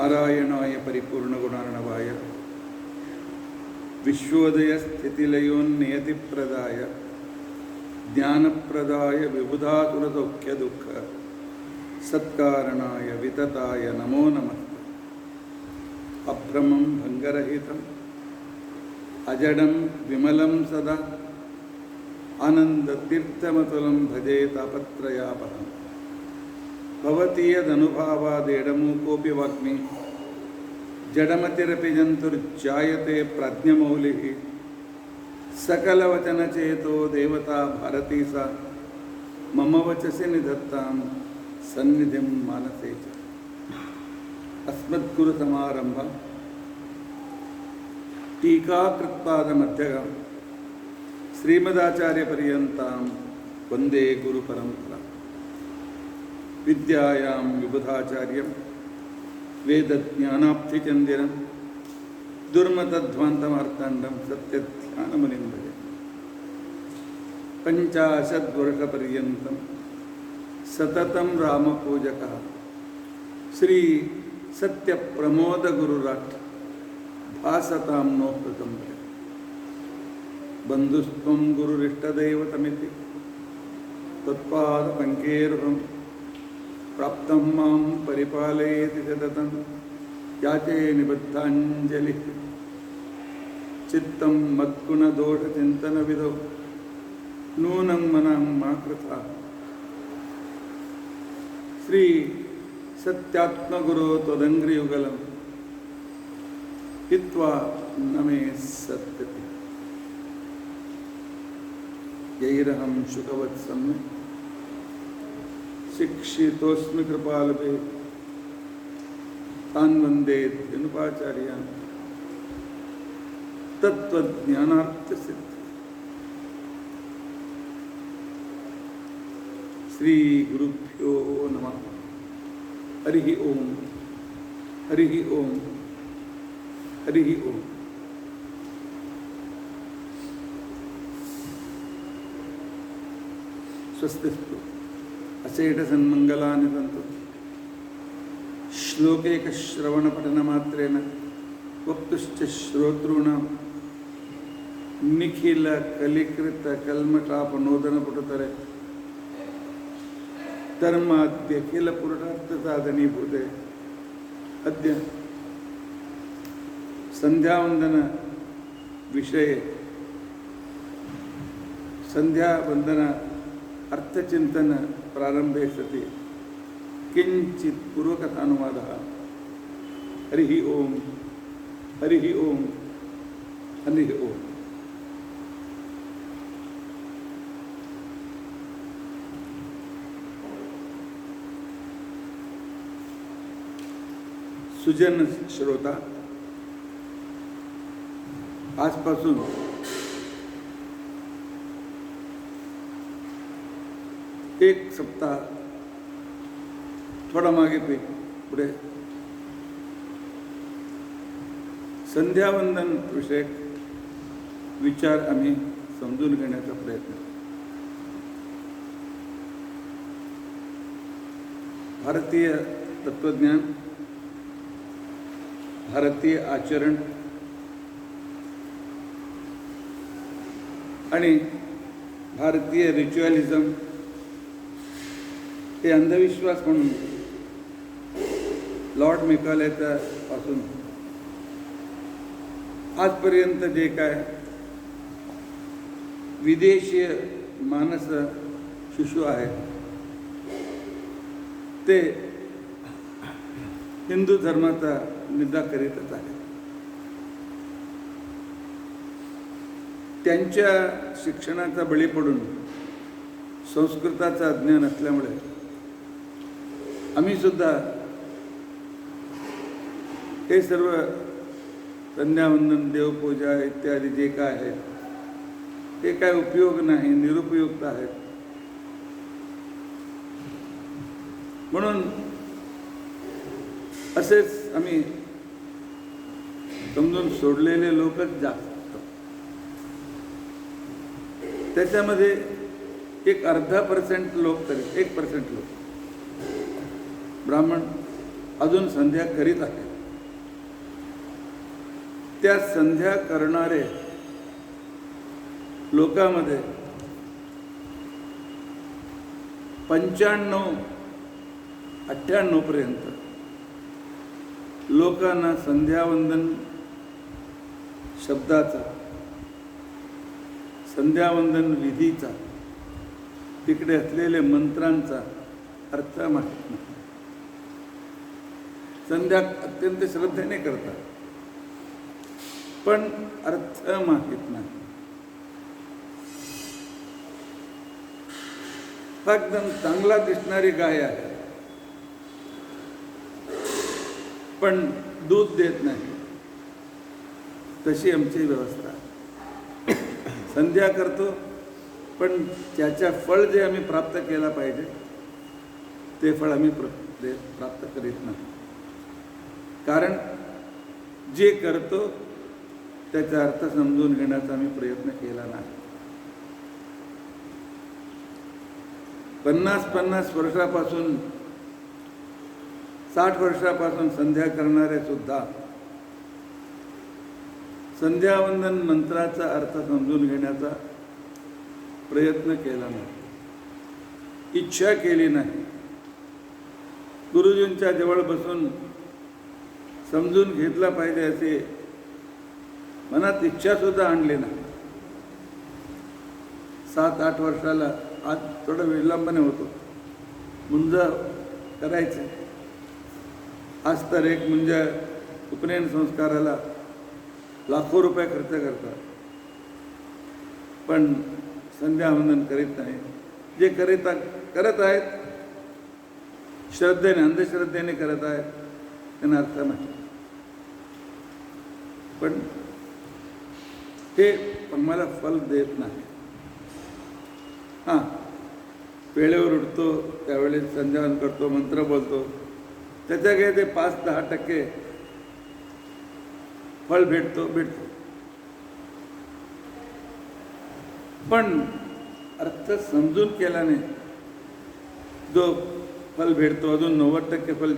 नारायणाय परिपूर्णगुणार्णवाय विश्वोदयस्थितिलयोन्नियतिप्रदाय ज्ञानप्रदाय विबुधातुरसौख्यदुःख सत्कारणाय वितताय नमो नमस्ते। अभ्रमं भङ्गरहितम् अजडं विमलं सदा आनन्दतीर्थमतुलं भजे तापत्रयापहम्। भवतीयदनुभावादेडमूकोऽपि वाग्मी जडमतिरपि जन्तुर्जायते प्राज्ञमौलिः। सकलवचनचेतो देवता भारती सा मम वचसि निधत्तां सन्निधिं मानसे च। अस्मद्गुरुसमारम्भं टीकाकृत्पादमध्यगं श्रीमदाचार्यपर्यन्तां वन्दे गुरुपरम्परां। विद्यायां विबुधाचार्यं वेदज्ञानाब्धिचन्दिरं दुर्मतध्वान्तमार्ताण्डं सत्यध्यानमुनिं भजे। 50 वर्षपर्यन्तं सततं रामपूजकः श्री सत्यप्रमोदगुरुराट् भासतां नो प्रकम्पते। बन्धुस्त्वं गुरुरिष्टदैवतमिति त्वत्पादपङ्केरुहं प्राप्तं मां परिपालयेति सततं याचे निबद्धाञ्जलिः। चित्तं मद्गुणदोषचिन्तनविदो नूनं मनं मा कृथा। श्री सत्यात्मगुरो त्वदङ्घ्रियुगलं हित्वा न मे सत्यति। यैरहं शुकवत्सम्य शिक्षितोऽस्मि कृपालभे तान् वन्दे धनुपाचार्यान् तत्त्वज्ञानार्थसिद्धिः। श्री गुरुभ्यो नमः। हरिः ओम हरिः ओम हरिः ओम। स्वस्तिस्तु अशेषसन्मङ्गलानि सन्तु। श्लोकैकश्रवणपठनमात्रेण वक्तुश्च श्रोतॄणां निखिलकलिकृतकल्मषापनोदनपुटतरे धर्माद्यखिलपुरुषार्थसाधनीभूते अद्य संध्यावंदन विषये संध्यावंदन अर्थचिंतन प्रारंभे सति किंचित पूर्वकथानुवादः। हरिः ओम हरिः ओम हरिः ओम। सुजन श्रोता, आजपासून एक सप्ताह थोडा मागे पुढे संध्यावंदन विषयक विचार आम्ही समजून घेण्याचा प्रयत्न। भारतीय तत्वज्ञान, भारतीय आचरण आणि भारतीय रिच्युअलिझम हे अंधविश्वास म्हणून लॉर्ड मेकॉलेच्या पासून आजपर्यंत जे काय विदेशीय मानस शिशु आहेत ते हिंदू धर्माचा निंदा करीतच आहे। त्यांच्या शिक्षणाचा बळी पडून संस्कृताचा अज्ञान असल्यामुळे आम्ही सुद्धा हे सर्व संध्यावंदन, देवपूजा इत्यादी जे काय आहे ते काय उपयोग नाही, निरुपयुक्त आहेत म्हणून असेच आम्ही समजून सोडलेले लोकच जास्त। त्याच्यामध्ये एक अर्धा % लोक, तरी 1% लोक ब्राह्मण अजून संध्या करीत आहेत। त्या संध्या करणारे लोकांमध्ये 95-98 पर्यंत लोकांना संध्यावंदन शब्दाचा, संध्यावंदन विधीचा, तिकडे असलेले मंत्रांचा अर्थ माहित नाही. संध्या अत्यंत श्रद्धेने करतात, पण अर्थ माहित नाही. एकदम चांगला दिसणारी गाय आहे, पण दूध देत नाही. तशी आमची व्यवस्था. संध्या करतो, पण त्याच्या फळ जे आम्ही प्राप्त केला पाहिजे ते फळ आम्ही प्राप्त करीत नाही. कारण जे करतो त्याचा अर्थ समजून घेण्याचा आम्ही प्रयत्न केला नाही. 50-50 वर्षापासून 60 वर्षापासून संध्या करणारे सुद्धा संध्यावंदन मंत्राचा अर्थ समजून घेण्याचा प्रयत्न केला नाही, इच्छा केली नाही. गुरुजींच्या जवळ बसून समजून घेतला पाहिजे असे मनात इच्छा सुद्धा आणली नाही. 7-8 वर्षाला आज थोडं विलंबाने होतो, मुंज करायचे. आज तर एक म्हणजे उपनयन संस्काराला लाखो रुपये खर्च करतात, पण संध्यावंदन करीत नाही. जे करत आहेत श्रद्धेने, अंधश्रद्धेने करत आहेत, त्यांना अर्थ नाही. पण हे मला फल देत नाही. हां, वेळेवर उठतो, त्यावेळेस संध्यावंदन करतो, मंत्र बोलतो, त्याच्या काही ते 5-10% फळ भेटतो. पण अर्थ समजून केल्याने जो फल भेटतो, अजून 90% फल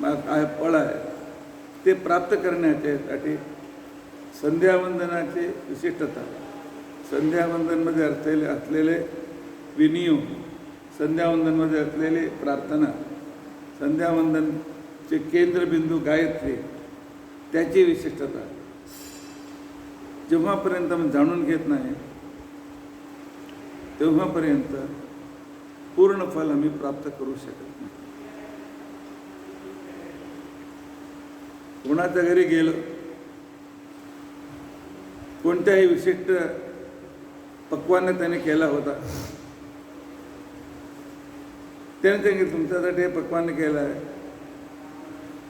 काय फळ आहे ते प्राप्त करण्यासाठी संध्यावंदनाची विशिष्टता, संध्यावंदनमध्ये असलेले विनियोग, संध्यावंदनमध्ये असलेली प्रार्थना, संध्यावंदनचे केंद्रबिंदू गायत्री, त्याची विशिष्टता जेव्हापर्यंत आपण जाणून घेत नाही तेव्हापर्यंत पूर्ण फल आम्ही प्राप्त करू शकत नाही. कोणाच्या घरी गेलो, कोणत्याही विशिष्ट पक्वाने त्याने केला होता, त्याने सांगितलं तुमच्यासाठी हे पक्वाने केलं आहे,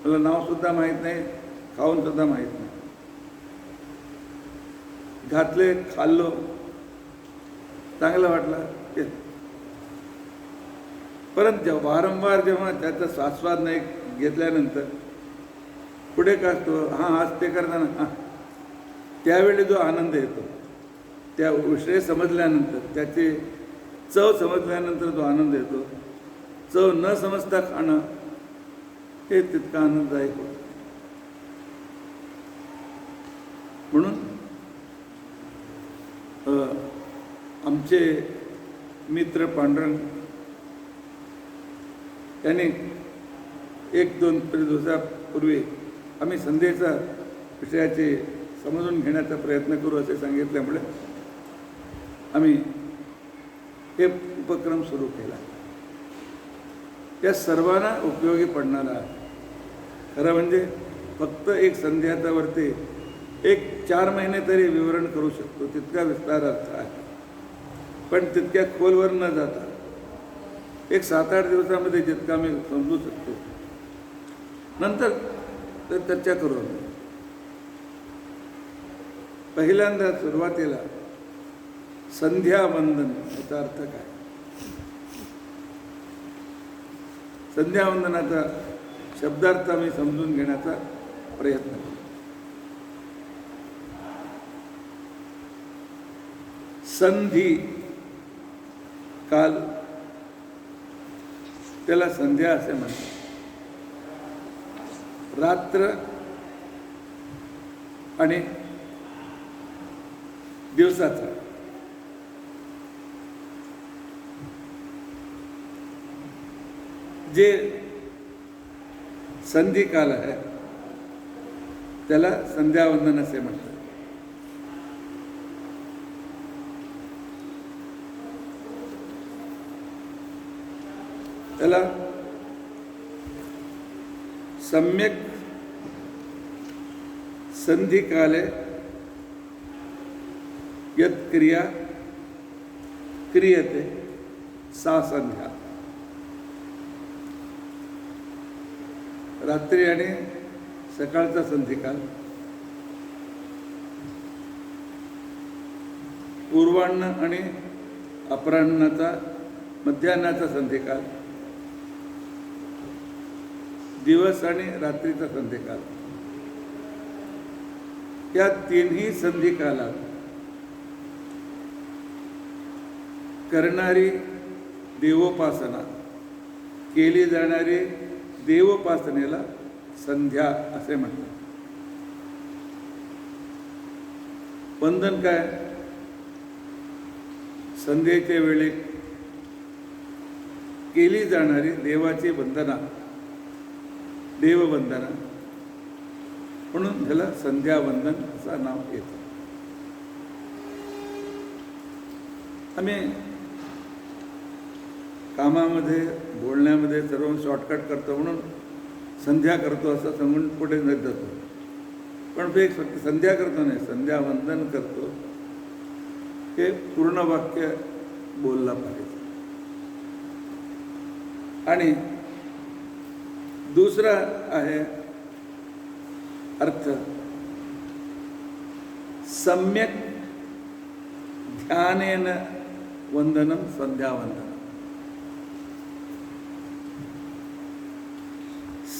मला नावसुद्धा माहीत नाही, खाऊनसुद्धा माहीत नाही. घातले, खाल्लो, चांगलं वाटलं. परंतु वारंवार जेव्हा त्याचा स्वास्वाद नाही घेतल्यानंतर पुढे का असतो, हां आज ते करताना हां, त्यावेळी जो आनंद येतो, त्या विषय समजल्यानंतर, त्याची चव समजल्यानंतर जो आनंद येतो, चव न समजता खाणं हे तितका आनंददायक होतं. म्हणून आमचे मित्र पांडुरंग त्यांनी 1-2 दिवसापूर्वी आम्ही संध्येचा विषयाचे समजून घेण्याचा प्रयत्न करू असे सांगितल्यामुळे आम्ही हे उपक्रम सुरू केला. या सर्वांना उपयोगी पडणारा आहे. खरं म्हणजे फक्त एक संध्याच्यावरती 4 महिने तरी विवरण करू शकतो, तितका विस्तार अर्थ आहे. पण तितक्या खोलवर न जाता 7-8 दिवसामध्ये जितका मी समजू शकतो, नंतर तर चर्चा करू. पहिल्यांदा सुरुवातीला संध्यावंदन याचा अर्थ काय, संध्यावंदनाचा शब्दार्थ आम्ही समजून घेण्याचा प्रयत्न करू. संधी काल, त्याला संध्या असे म्हणतात. रात्र आणि दिवसाचा जे संधिकाल आहे त्याला संध्यावंदन असे म्हणतात. त्याला सम्यक संधिकाले यत् क्रिया क्रियते सा संध्या. रात्री आणि सकाळचा संधिकाल, पूर्वान्न आणि अपराह्नाचा मध्यान्हाचा संधिकाल, दिवस आणि रात्रीचा संधिकाल, या तिन्ही संधिकालात करणारी देवोपासना, केली जाणारी देवोपासनेला संध्या असे म्हणतात. वंदन काय? संध्येच्या वेळी केली जाणारी देवाची वंदना, देववंदना, म्हणून त्याला संध्यावंदन असं नाव येतं. आम्ही कामामध्ये बोलण्यामध्ये सर्व शॉर्टकट करतो म्हणून संध्या करतो असं सांगून पुढे न जातो. पण ते फक्त संध्या करतो नाही, संध्यावंदन करतो हे पूर्ण वाक्य बोलला पाहिजे. आणि दुसरा आहे अर्थ सम्यक ध्यानेन वंदनम संध्यावंदनम.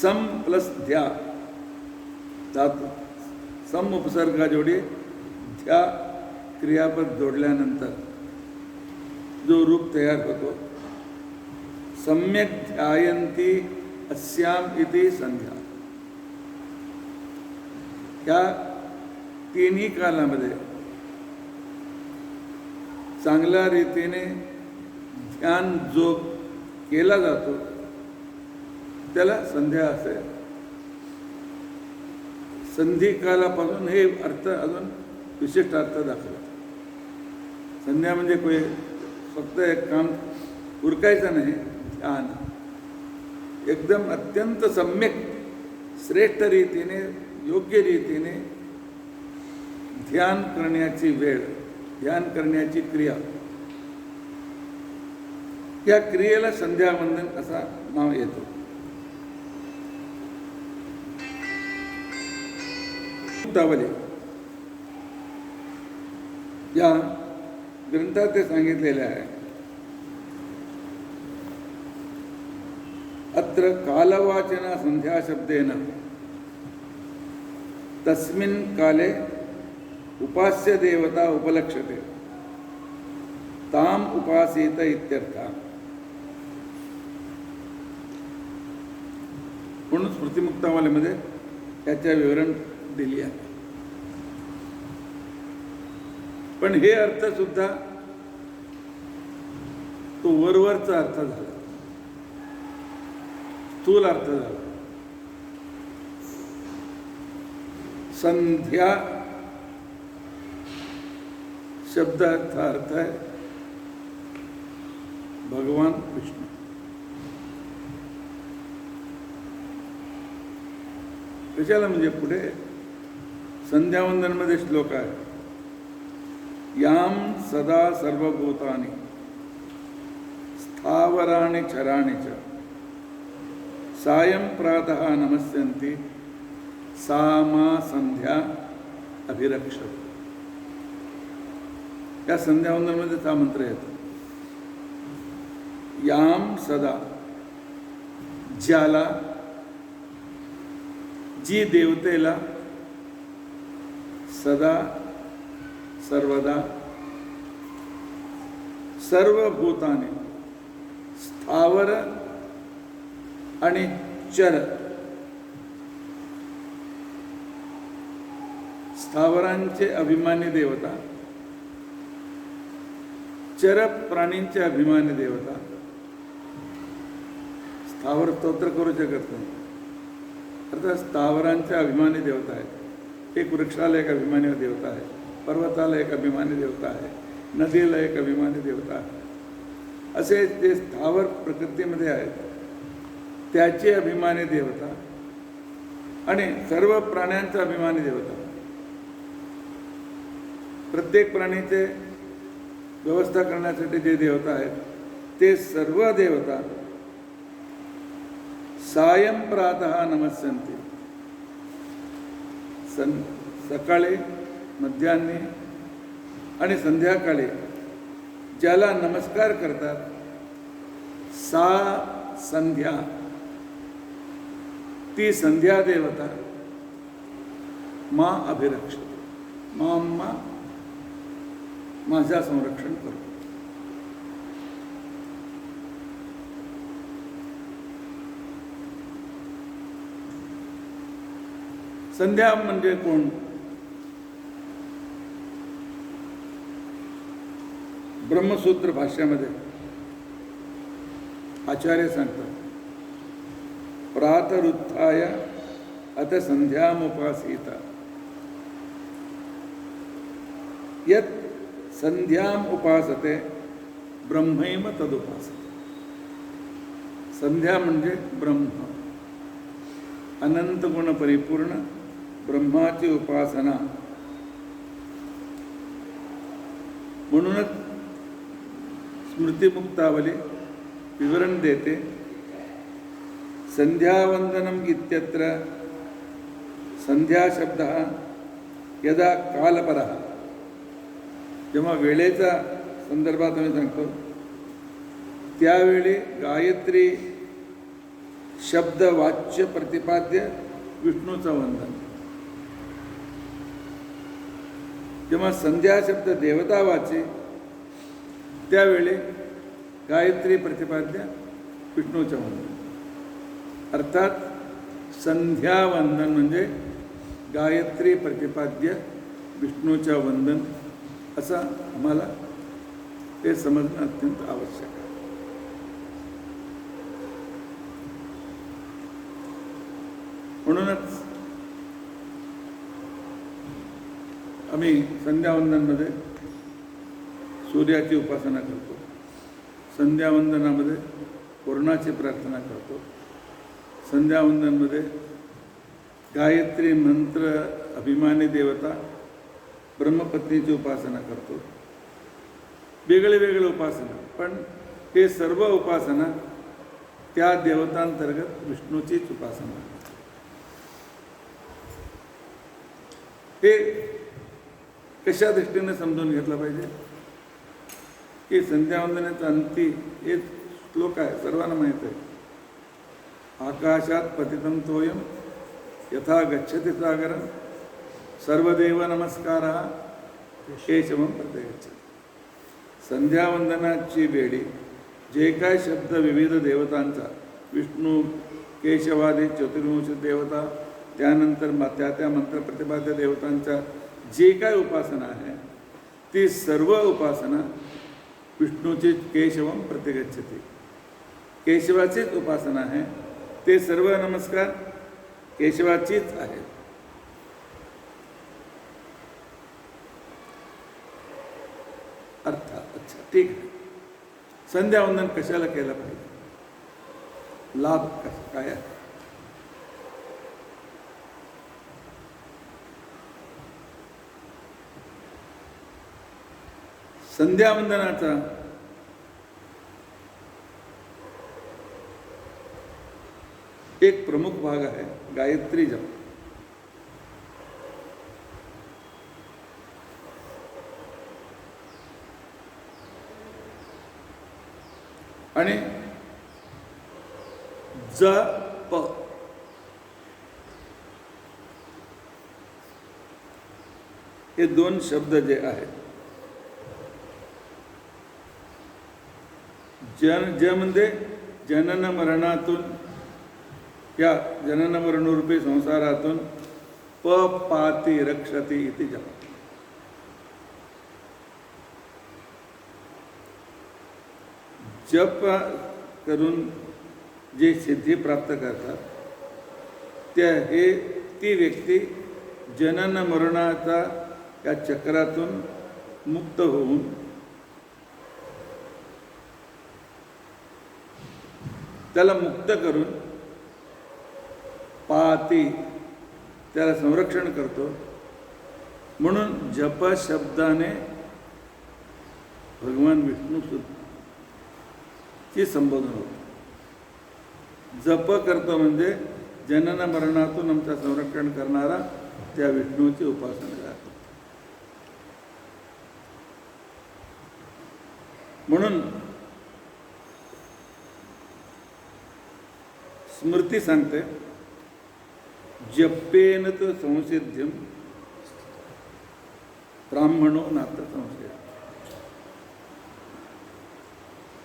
सम प्लस ध्या धातू, सम उपसर्गा जोडी ध्या क्रियापद जोडल्यानंतर जो रूप तयार होतो, सम्यक ध्यायंती अस्याम इति संध्या. या तिन्ही कालामध्ये चांगल्या रीतीने ध्यान जो केला जातो त्याला संध्या असे. संधिकालापासून हे अर्थ अजून विशिष्ट अर्थ दाखवला. संध्या म्हणजे कोणी फक्त एक काम उरकायचं नाही, ध्यान एकदम अत्यंत सम्यक श्रेष्ठ रीतीने योग्य रीतीने ध्यान करण्याची वेळ, ध्यान करण्याची क्रिया, या क्रियेला संध्यावंदन असा नाव येतो. मुक्तावली या ग्रंथात ते सांगितलेले आहे. अत्र कालवाचना संध्या शब्देन तस्मिन् काले उपास्य देवता उपलक्ष्यते ताम उपासीत इत्यर्थ. म्हणून स्मृतिमुक्तावलीमध्ये याच्या विवरण दिली आहे. पण हे अर्थ सुद्धा तो वरवरचा अर्थ झाला, स्थूल अर्थ झाला. संध्या शब्दाचा अर्थ आहे भगवान विष्णू. कशाला म्हणजे पुढे संध्यावंदनमध्ये श्लोक आहे, याम सदा सर्वभूतानि स्थावराणि चराणि च सायं प्रातः नमस्यन्ति सा मा संध्या अभिरक्षते. या संध्यावंदनमध्ये हा मंत्र येतो. याम सदा, ज्याला, जी देवतेला सदा सर्वदा सर्व भूताने स्थावर आणि चर, स्थावरांचे अभिमानी देवता, चर प्राणींचे अभिमानी देवता. स्थावर स्तोत्र करू शकत नाही, अर्थात स्थावरांचे अभिमानी देवता आहेत. एक वृक्षाला एक अभिमानी देवता आहे, पर्वताला एक अभिमानी देवता आहे, नदीला एक अभिमानी देवता आहे. असे जे स्थावर प्रकृतीमध्ये आहेत त्याची अभिमानी देवता आणि सर्व प्राण्यांचा अभिमानी देवता. प्रत्येक प्राणीचे व्यवस्था करण्यासाठी जे देवता आहेत ते सर्व देवता सायं प्रातः नमस्यन्ति. सकाळी, मध्यान्ही आणि संध्याकाळी ज्याला नमस्कार करतात सा संध्या, ती संध्या देवता मा अभिरक्षते, माम्मा माझा संरक्षण करतो. संध्या म्हणजे कोण? ब्रह्मसूत्र भाष्यामध्ये आचार्य सांगतात, प्रातरुत्थाय अथ संध्यामुपासीत यत् संध्याम उपासते ब्रह्मैव तदुपासते. संध्या म्हणजे ब्रह्म, अनंत गुण परिपूर्ण ब्रह्माची उपासना. म्हणूनच स्मृतिमुक्तावली विवरण देते. संध्यावंदनम इत्यत्र संध्या शब्द यदा कालपरः, जेव्हा वेळेचा संदर्भात आम्ही सांगतो त्यावेळी गायत्री शब्द वाच्य प्रतिपाद्य विष्णूचं वंदन. जेव्हा संध्या शब्द देवता वाचे त्यावेळी गायत्री प्रतिपाद्य विष्णूचं वंदन. अर्थात संध्यावंदन म्हणजे गायत्री प्रतिपाद्य विष्णूच्या वंदन, असं आम्हाला ते समजणं अत्यंत आवश्यक आहे. म्हणूनच आम्ही संध्यावंदनमध्ये सूर्याची उपासना करतो, संध्यावंदनामध्ये पूर्णाची प्रार्थना करतो, संध्यावंदनमध्ये गायत्री मंत्र अभिमानी देवता ब्रह्मपत्नीची उपासना करतो. वेगळे वेगळे उपासना, पण हे सर्व उपासना त्या देवतांतर्गत विष्णूचीच उपासना. हे कशा दृष्टीने समजून घेतलं पाहिजे की संध्यावंदनाचा अंती हे श्लोक आहे, सर्वांना माहीत आहे. आकाशात पतितं तोयम यथा गच्छति सागरं सर्वदेव नमस्कारः केशवं प्रतिगच्छति. संध्यावंदनाची वेळी जे काय शब्द विविध देवतांचा, विष्णू, केशवादी चतुर्विंश देवता, त्यानंतर त्या मंत्र प्रतिपाद्य देवतांचा जे काय उपासना आहे ती सर्व उपासना विष्णूची केशवं प्रतिगच्छति, केशवाचीच उपासना आहे. ते सर्व नमस्कार केशवाचीच आहेत. अर्थात अच्छा ठीक आहे. संध्यावंदन कशाला केलं पाहिजे, लाभ काय आहे? संध्यावंदनाचा एक प्रमुख भाग आहे गायत्री जप. आणि जप हे दोन शब्द जे आहेत, ज म्हणजे जनन मरणातून, या जनन मरणरूपी संसारातून पाती रक्षति इति जप. जप करून जे सिद्धी प्राप्त करतात ती व्यक्ती जनन मरणाचा या चक्रातून मुक्त होऊन त्याला मुक्त करून पाहती, त्याला संरक्षण करतो. म्हणून जप शब्दाने भगवान विष्णू ची संबोधन होतं. जप करतो म्हणजे जनन मरणातून आमचं संरक्षण करणारा त्या विष्णूची उपासना करतो. म्हणून स्मृती सांगते, जपेन तो संसिद्धिम ब्राह्मणो नाथ संशय.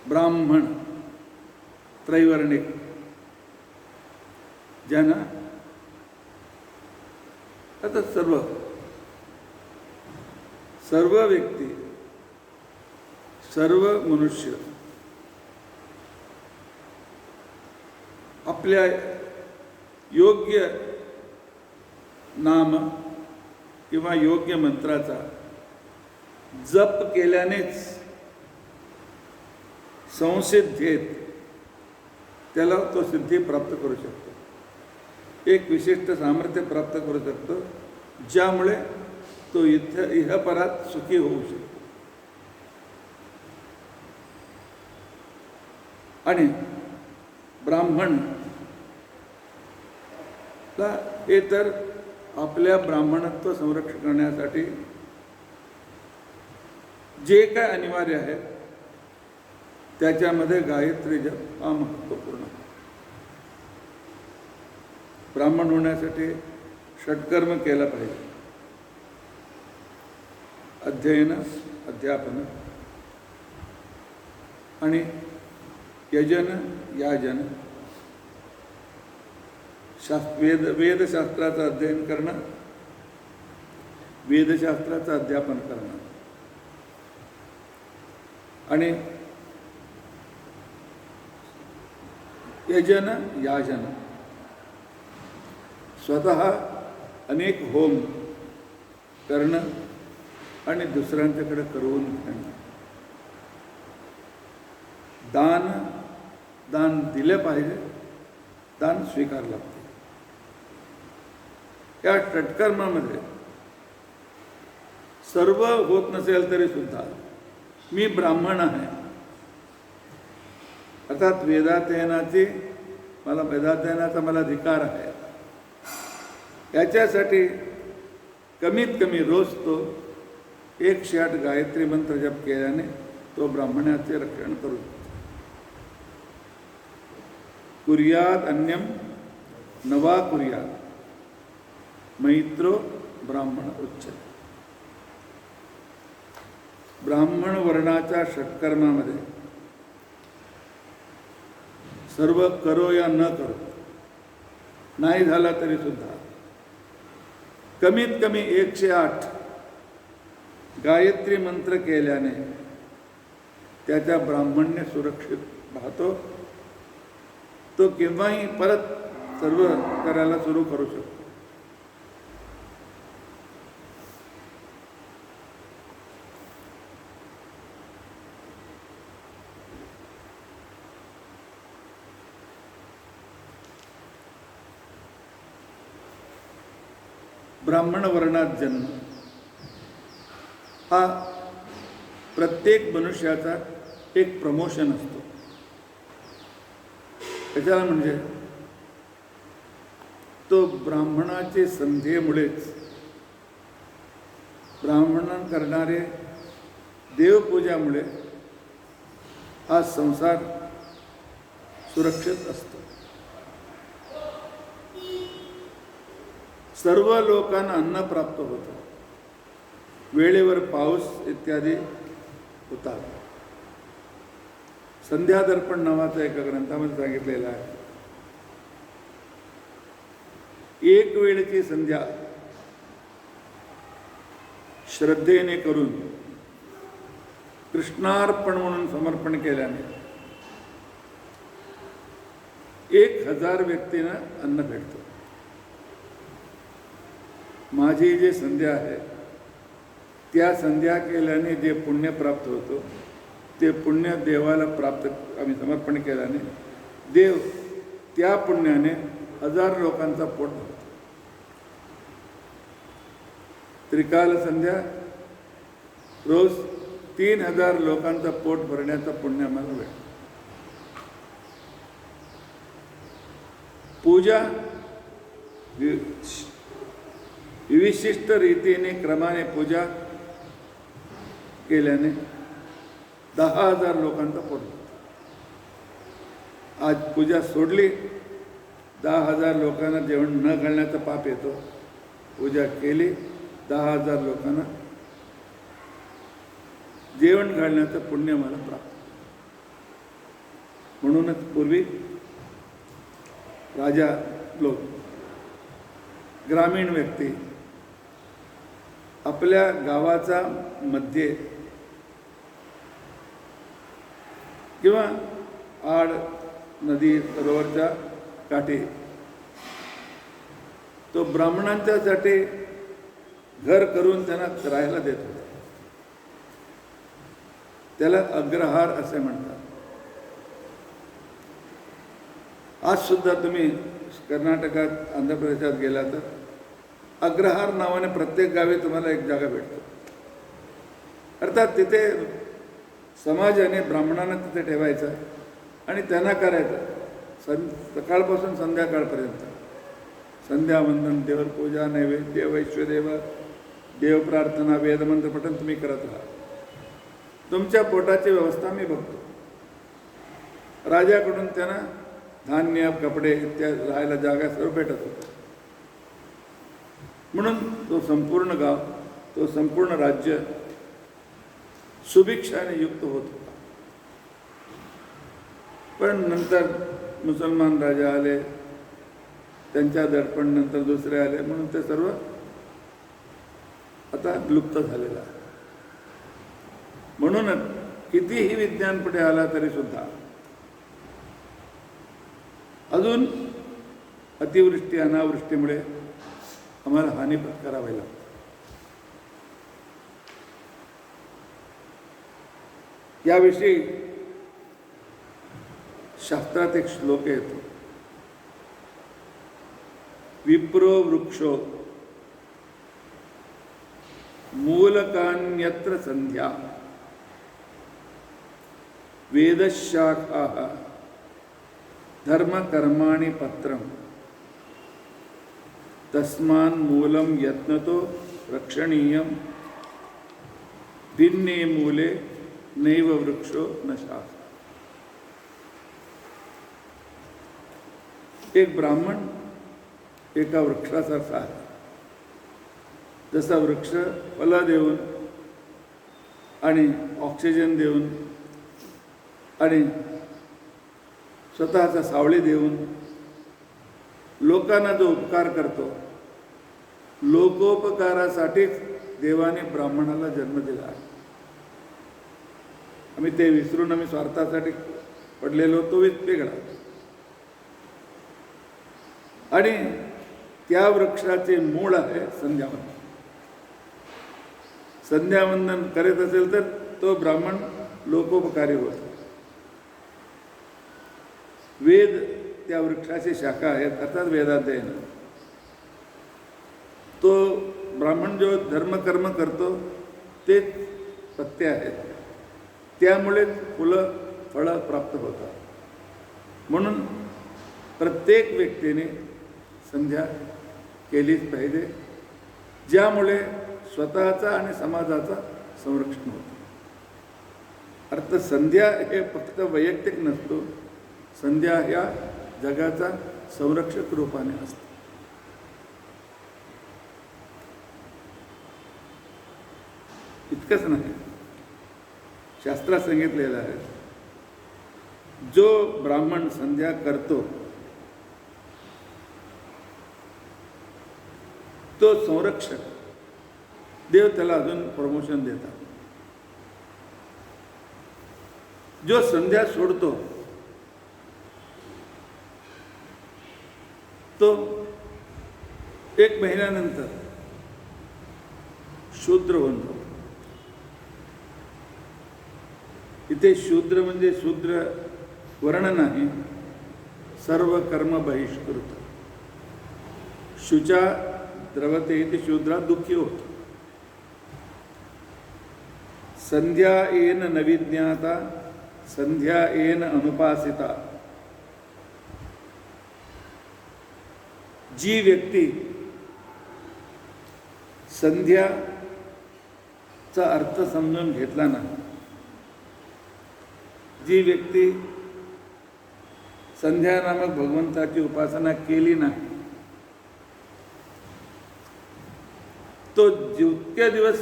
ब्राह्मण त्रैवर्णिक ज्यांना आता सर्व व्यक्ती, सर्व मनुष्य आपल्या योग्य नाम किंवा योग्य मंत्राचा जप केल्यानेच संसिद्धेत त्याला तो सिद्धी प्राप्त करू शकतो. एक विशिष्ट सामर्थ्य प्राप्त करू शकतो, ज्यामुळे तो इहपरात सुखी होऊ शकतो. आणि ब्राह्मण हे तर आपल्या ब्राह्मणत्व संरक्षण करण्यासाठी जे काय अनिवार्य आहे त्याच्यामध्ये गायत्री जप हा महत्त्वपूर्ण. ब्राह्मण होण्यासाठी षट्कर्म केलं पाहिजे. अध्ययन, अध्यापन आणि यजन, याजन, वेदशास्त्राचं अध्ययन करणं, वेदशास्त्राचं अध्यापन करणं आणि यजन, याजन, स्वतः अनेक होम करणं आणि दुसऱ्यांच्याकडे करवून घेणं. दान दिलं पाहिजे, दान स्वीकारलं पाहिजे. या षट्कर्मामध्ये सर्व होत नसेल तरी सुद्धा मी ब्राह्मण आहे अर्थात वेदाध्ययनाचा मला अधिकार आहे, याच्यासाठी कमीत कमी रोज तो 108 गायत्री मंत्र जप केल्याने तो ब्राह्मणाचे रक्षण करू शकतो. कुर्यात अन्यम नवा कुर्यात मैत्रो ब्राह्मण उच्च. ब्राह्मण वर्णाच्या षट्कर्मामध्ये सर्व करो या न करो, नाही झाला तरी सुद्धा कमीत कमी 108 गायत्री मंत्र केल्याने त्याच्या ब्राह्मण्य सुरक्षित राहतो. तो केव्हाही परत सर्व करायला सुरू करू शकतो. ब्राह्मण वर्णात जन्म हा प्रत्येक मनुष्याचा एक प्रमोशन असतो. त्याच्याला म्हणजे तो ब्राह्मणाचे संध्येमुळेच, ब्राह्मण करणारे देवपूजामुळे हा संसार सुरक्षित असतो. सर्व लोकांना अन्न प्राप्त होतं, वेळेवर पाऊस इत्यादी होतात. संध्यादर्पण नावाचा एका ग्रंथामध्ये सांगितलेला आहे, एक वेळची संध्या श्रद्धेने करून कृष्णार्पण म्हणून समर्पण केल्याने 1000 व्यक्तींना अन्न भेटतं. माझी जी संध्या आहे त्या संध्या केल्याने जे पुण्य प्राप्त होतं ते पुण्य देवाला प्राप्त आम्ही समर्पण केल्याने देव त्या पुण्याने 1000 लोकांचा पोट भरतो. त्रिकाल संध्या रोज 3000 लोकांचा पोट भरण्याचा पुण्य आम्हाला भेटतो. पूजा विशिष्ट रीतीने क्रमाने पूजा केल्याने 10,000 लोकांचा पोट भरतो. आज पूजा सोडली 10,000 लोकांना जेवण न घालण्याचा पाप येतो. पूजा केली 10,000 लोकांना जेवण घालण्याचं पुण्य मला प्राप्त. म्हणूनच पूर्वी राजा लोक ग्रामीण व्यक्ती आपल्या गावाचा मध्ये किंवा आड नदी सरोवरच्या काठी तो ब्राह्मणांच्यासाठी घर करून त्यांना राहायला देत होता. त्याला अग्रहार असे म्हणतात. आज सुद्धा तुम्ही कर्नाटकात आंध्र प्रदेशात गेला तर अग्रहार नावाने प्रत्येक गावी तुम्हाला एक जागा भेटतो. अर्थात तिथे समाजाने ब्राह्मणांना तिथे ठेवायचं आणि त्यांना करायचं सकाळपासून संध्याकाळपर्यंत संध्यावंदन, देवर पूजा, नैवेद्य, वैश्वदेव, देवप्रार्थना, वेदमंत्र पठण तुम्ही करत राहा. तुमच्या पोटाची व्यवस्था मी बघतो. राजाकडून त्यांना धान्य, कपडे इत्यादी राहायला जागा सर्व भेटत होतं. म्हणून तो संपूर्ण गाव, तो संपूर्ण राज्य सुभिक्षाने युक्त होत होता. पण नंतर मुसलमान राजा आले, त्यांच्या दडपण नंतर दुसरे आले, म्हणून ते सर्व आता लुप्त झालेलं आहे. म्हणूनच कितीही विज्ञान पुढे आला तरी सुद्धा अजून अतिवृष्टी अनावृष्टीमुळे आम्हाला हानी पत्करावी लागते. याविषयी शास्त्रात एक श्लोक येतो. विप्रो वृक्षो मूलकान्यत्र संध्या वेदशाखाः धर्मकर्माणि पत्रम तस्मान् मूलं यत्नतो रक्षणीयं भिन्ने मूले नैव वृक्षो न शाख. एक ब्राह्मण एका वृक्षासारखा आहे. जसा वृक्ष फलं देऊन आणि ऑक्सिजन देऊन आणि स्वतःचा सावली देऊन लोकांना जो उपकार करतो, लोकोपकारासाठीच देवाने ब्राह्मणाला जन्म दिला आहे. आम्ही ते विसरून आम्ही स्वार्थासाठी पडलेलो तो वेगळा. आणि त्या वृक्षाचे मूळ आहे संध्यावंदन. संध्यावंदन करत असेल तर तो ब्राह्मण लोकोपकारी होतो. वेद त्या वृक्षाची शाखा आहेत, अर्थात वेदाध्ययन. तो ब्राह्मण जो धर्मकर्म करतो ते पत्ते आहेत, त्यामुळेच फुलं फळं प्राप्त होतात. म्हणून प्रत्येक व्यक्तीने संध्या केलीच पाहिजे, ज्यामुळे स्वतःचा आणि समाजाचा संरक्षण होतं. अर्थ संध्या हे फक्त वैयक्तिक नसतो, संध्या ह्या जगाचा संरक्षक रूपाने असते. इतकंच नाही, शास्त्रात सांगितलेलं आहे जो ब्राह्मण संध्या करतो तो संरक्षक देव त्याला अजून प्रमोशन देतात. जो संध्या सोडतो तो 1 महिन्यानंतर शूद्र बनतो. इथे शूद्र म्हणजे शूद्र वर्ण नाही, सर्व कर्म बहिष्कृत. शुचा द्रवते इथे शूद्रा दुःखी होतो. संध्या येन नविज्ञाता संध्या येन अनुपासिता. जी व्यक्ती संध्याचा अर्थ समजून घेतला ना, जी व्यक्ती संध्या नामक भगवंताची उपासना केली ना, तो जितके दिवस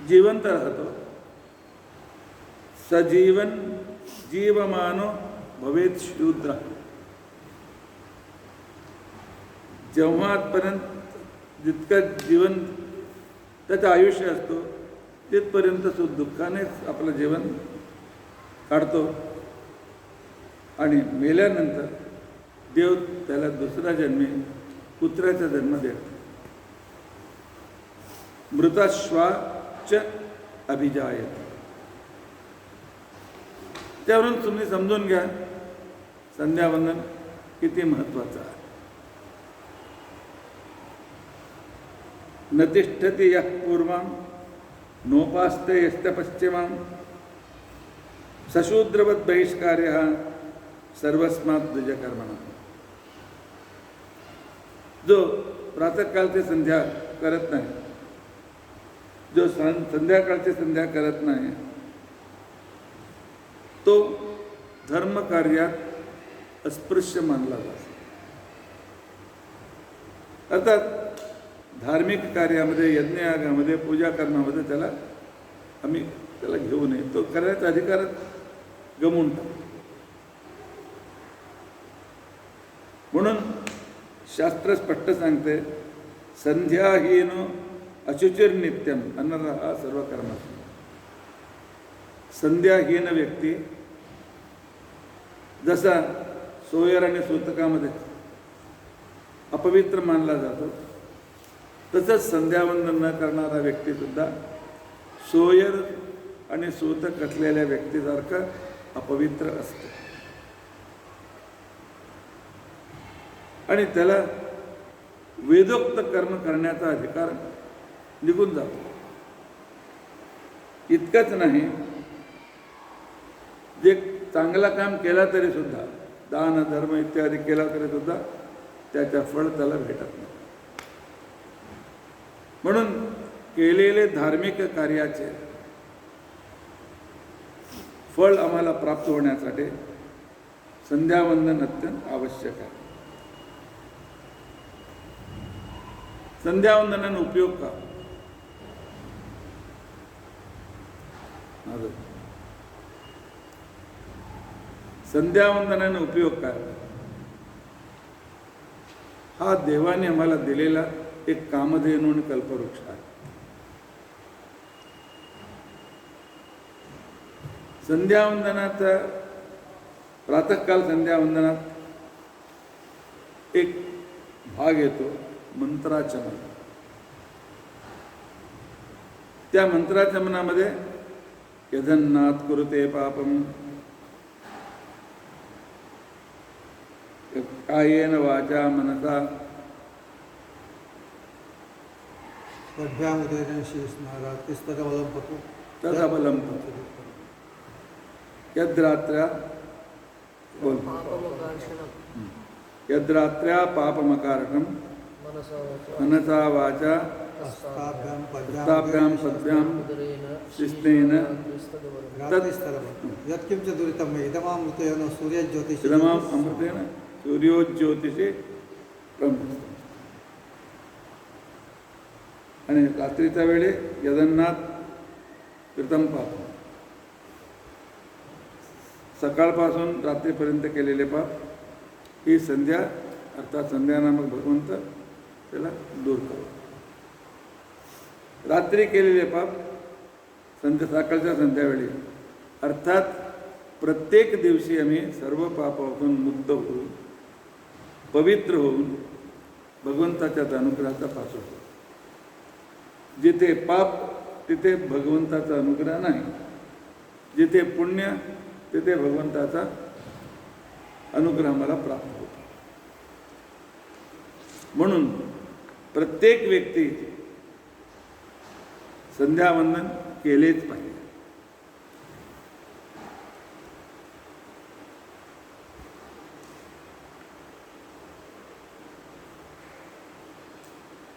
जिवंत राहतो, सजीवन जीवमानो भवेत शूद्र. जेव्हापर्यंत जितकं जीवन त्याचं आयुष्य असतो तिथपर्यंत तो दुःखानेच आपलं जीवन काढतो आणि मेल्यानंतर देव त्याला दुसरा जन्मी पुत्राचा जन्म देतो. मृताश्वाच अभिजायते. त्यावरून तुम्ही समजून घ्या संध्यावंदन किती महत्त्वाचं आहे. न तिष्ठति यः पूर्वं नोपास्ते यस्य पश्चिमं सशूद्रवत् बहिष्कार्यः सर्वस्मात् द्विजकर्मणः. जो प्रातःकाळची संध्या करत नाही, जो संध्याकाळची संध्या करत नाही, तो धर्म कार्यात अस्पृश्य मानला जातो. अर्थात धार्मिक कार्यामध्ये, यज्ञयागामध्ये, पूजा कर्मामध्ये त्याला घेऊ नये. तो करण्याचा अधिकारच गमवून टाकतो. म्हणून शास्त्र स्पष्ट सांगते, संध्याहीन अशुचिर नित्यम अनर्हा सर्व कर्मास. संध्याहीन व्यक्ती जसा सोयर आणि सूतकामध्ये अपवित्र मानला जातो, तसंच संध्यावंदन न करणारा व्यक्तीसुद्धा सोयर आणि सूतक असलेल्या व्यक्तीसारखं अपवित्र असतो आणि त्याला वेदोक्त कर्म करण्याचा अधिकार निघून जातो. इतकंच नाही, जे चांगला काम केला तरी सुद्धा, दान धर्म इत्यादी केला तरी सुद्धा त्याच्या फळ त्याला भेटत नाही. म्हणून केलेले धार्मिक कार्याचे फळ आम्हाला प्राप्त होण्यासाठी संध्यावंदन अत्यंत आवश्यक आहे. संध्यावंदनाने उपयोग का? संध्यावंदनाने उपयोग काय? हा देवाने आम्हाला दिलेला एक कामधेनू आणि कल्पवृक्ष आहे. संध्यावंदनाचा प्रातःकाल संध्यावंदनात एक भाग येतो मंत्राचमन. त्या मंत्राचमनामध्ये यदन्नाथ कुरुते पापम कायेन वाचा मनसा तदबलंपतु यद्रात्र्या यद्रात्र्या पापमकारणं मनसा वाचा हस्ताभ्यां पद्भ्यां शिस्तेन यत्किंच दुरितं इदमामृतेन सूर्यज्योतिषे इदमाम् अमृतेन सूर्योज्योतिषे ब्रह्मस्तु. आणि रात्रीच्या वेळे यदन्नाथ कृतं पाप, सकाळपासून रात्रीपर्यंत केलेले पाप ही संध्या अर्थात संध्या नामक भगवंत त्याला दूर करू. रात्री केलेले पाप सकाळच्या संध्यावेळी अर्थात प्रत्येक दिवशी आम्ही सर्व पापापासून मुक्त होऊन पवित्र होऊन भगवंताच्या अनुग्रहाचा पात्र होतो. जिथे पाप तिथे भगवंताचा अनुग्रह नाही, जिथे पुण्य तिथे भगवंताचा अनुग्रह मला प्राप्त होतो. म्हणून प्रत्येक व्यक्ती संध्यावंदन केलेच पाहिजे.